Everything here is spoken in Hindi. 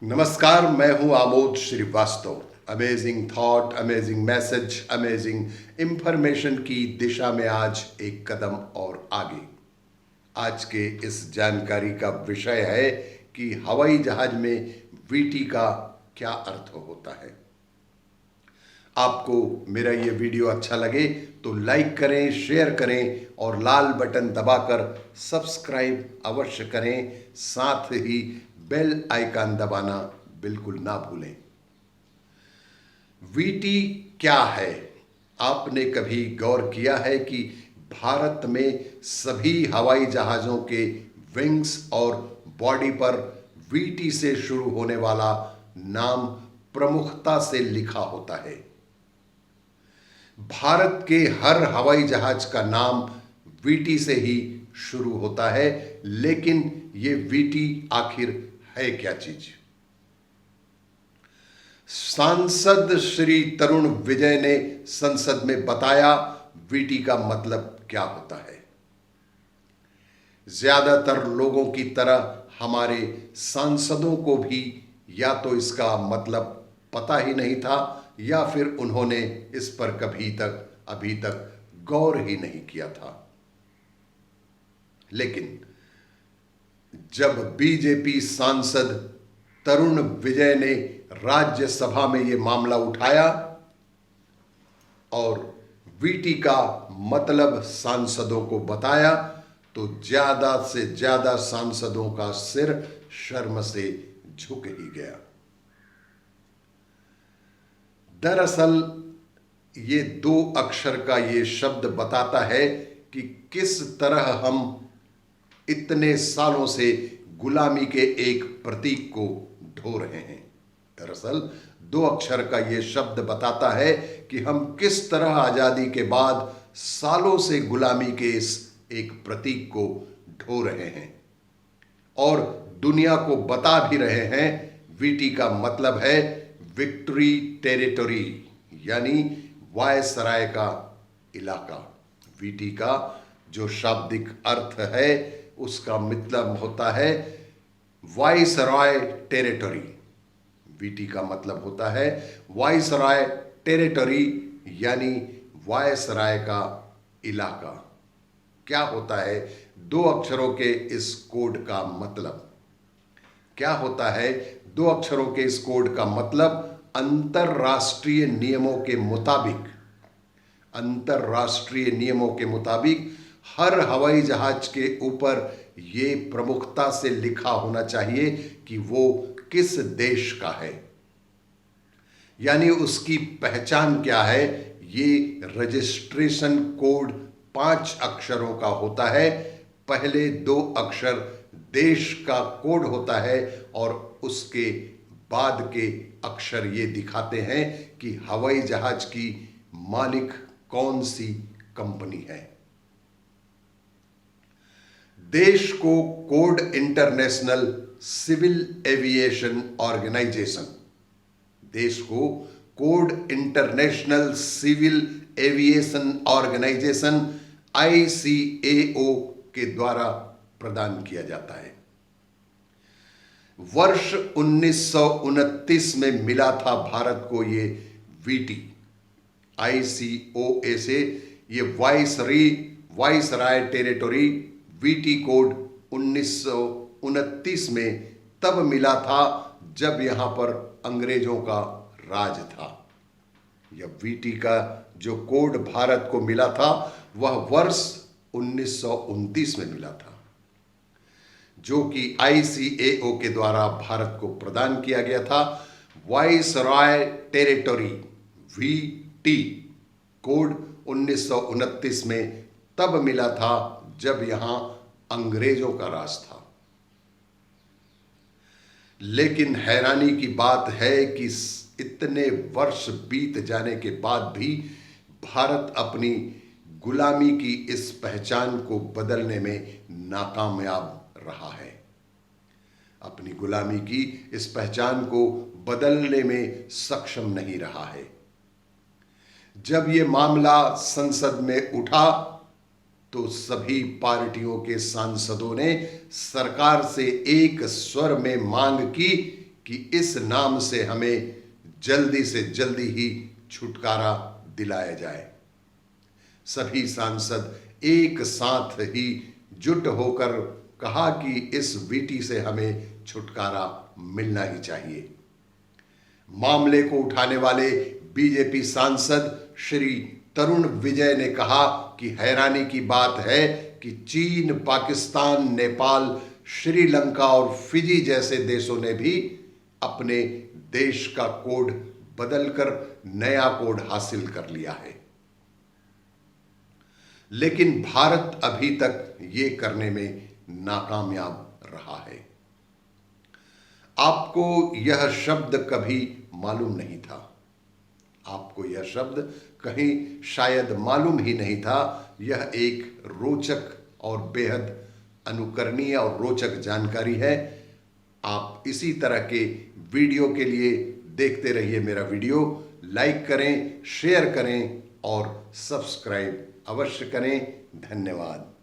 नमस्कार, मैं हूं Amod Shrivastava. Amazing thought, amazing message, amazing information की दिशा में आज एक कदम और आगे। आज के इस जानकारी का विषय है कि हवाई जहाज में वीटी का क्या अर्थ होता है। आपको मेरा ये वीडियो अच्छा लगे तो लाइक करें, शेयर करें और लाल बटन दबाकर सब्सक्राइब अवश्य करें। साथ ही बेल आइकन दबाना बिल्कुल ना भूलें। वीटी क्या है? आपने कभी गौर किया है कि भारत में सभी हवाई जहाज़ों के विंग्स और बॉडी पर वीटी से शुरू होने वाला नाम प्रमुखता से लिखा होता है। भारत के हर हवाई जहाज का नाम वीटी से ही शुरू होता है, लेकिन ये वीटी आखिर है क्या चीज? सांसद श्री तरुण विजय ने संसद में बताया वीटी का मतलब क्या होता है। ज्यादातर लोगों की तरह हमारे सांसदों को भी या तो इसका मतलब पता ही नहीं था या फिर उन्होंने इस पर अभी तक गौर ही नहीं किया था। लेकिन जब बीजेपी सांसद तरुण विजय ने राज्यसभा में यह मामला उठाया और वीटी का मतलब सांसदों को बताया, तो ज्यादा से ज्यादा सांसदों का सिर शर्म से झुक ही गया। दरअसल ये 2 अक्षर का ये शब्द बताता है कि किस तरह हम इतने सालों से गुलामी के एक प्रतीक को ढो रहे हैं। दरअसल 2 अक्षर का ये शब्द बताता है कि हम किस तरह आजादी के बाद सालों से गुलामी के इस एक प्रतीक को ढो रहे हैं और दुनिया को बता भी रहे हैं। वीटी का मतलब है विक्ट्री टेरिटरी, यानी वायसराय का इलाका। वीटी का जो शाब्दिक अर्थ है उसका मतलब होता है वायसराय टेरिटरी। वीटी का मतलब होता है वायसराय टेरिटरी, यानी वायसराय का इलाका। क्या होता है 2 अक्षरों के इस कोड का मतलब? क्या होता है 2 अक्षरों के इस कोड का मतलब? अंतरराष्ट्रीय नियमों के मुताबिक हर हवाई जहाज के ऊपर ये प्रमुखता से लिखा होना चाहिए कि वो किस देश का है, यानी उसकी पहचान क्या है। ये रजिस्ट्रेशन कोड 5 अक्षरों का होता है। पहले 2 अक्षर देश का कोड होता है और उसके बाद के अक्षर ये दिखाते हैं कि हवाई जहाज की मालिक कौन सी कंपनी है। देश को code international civil aviation organisation, देश को code international civil aviation organisation ICAO के द्वारा प्रदान किया जाता है। वर्ष 1929 में मिला था भारत को ये वीटी। ICOA से ये वाइसराय टेरिटरी वीटी कोड 1929 में तब मिला था जब यहां पर अंग्रेजों का राज था। यह वीटी का जो कोड भारत को मिला था वह वर्ष 1929 में मिला था, जो कि ICAO के द्वारा भारत को प्रदान किया गया था। वाइसराय टेरिटरी VT कोड 1929 में तब मिला था जब यहां अंग्रेजों का राज था। लेकिन हैरानी की बात है कि इतने वर्ष बीत जाने के बाद भी भारत अपनी गुलामी की इस पहचान को बदलने में नाकामयाब रहा है। अपनी गुलामी की इस पहचान को बदलने में सक्षम नहीं रहा है। जब यह मामला संसद में उठा तो सभी पार्टियों के सांसदों ने सरकार से एक स्वर में मांग की कि इस नाम से हमें जल्दी से जल्दी ही छुटकारा दिलाया जाए। सभी सांसद एक साथ ही जुट होकर कहा कि इस वीटी से हमें छुटकारा मिलना ही चाहिए। मामले को उठाने वाले बीजेपी सांसद श्री तरुण विजय ने कहा कि हैरानी की बात है कि चीन, पाकिस्तान, नेपाल, श्रीलंका और फिजी जैसे देशों ने भी अपने देश का कोड बदलकर नया कोड हासिल कर लिया है, लेकिन भारत अभी तक ये करने में नाकामयाब रहा है। आपको यह शब्द कभी मालूम नहीं था, आपको यह शब्द कहीं शायद मालूम ही नहीं था। यह एक रोचक और बेहद अनुकरणीय और रोचक जानकारी है। आप इसी तरह के वीडियो के लिए देखते रहिए मेरा वीडियो, लाइक करें, शेयर करें और सब्सक्राइब अवश्य करें। धन्यवाद।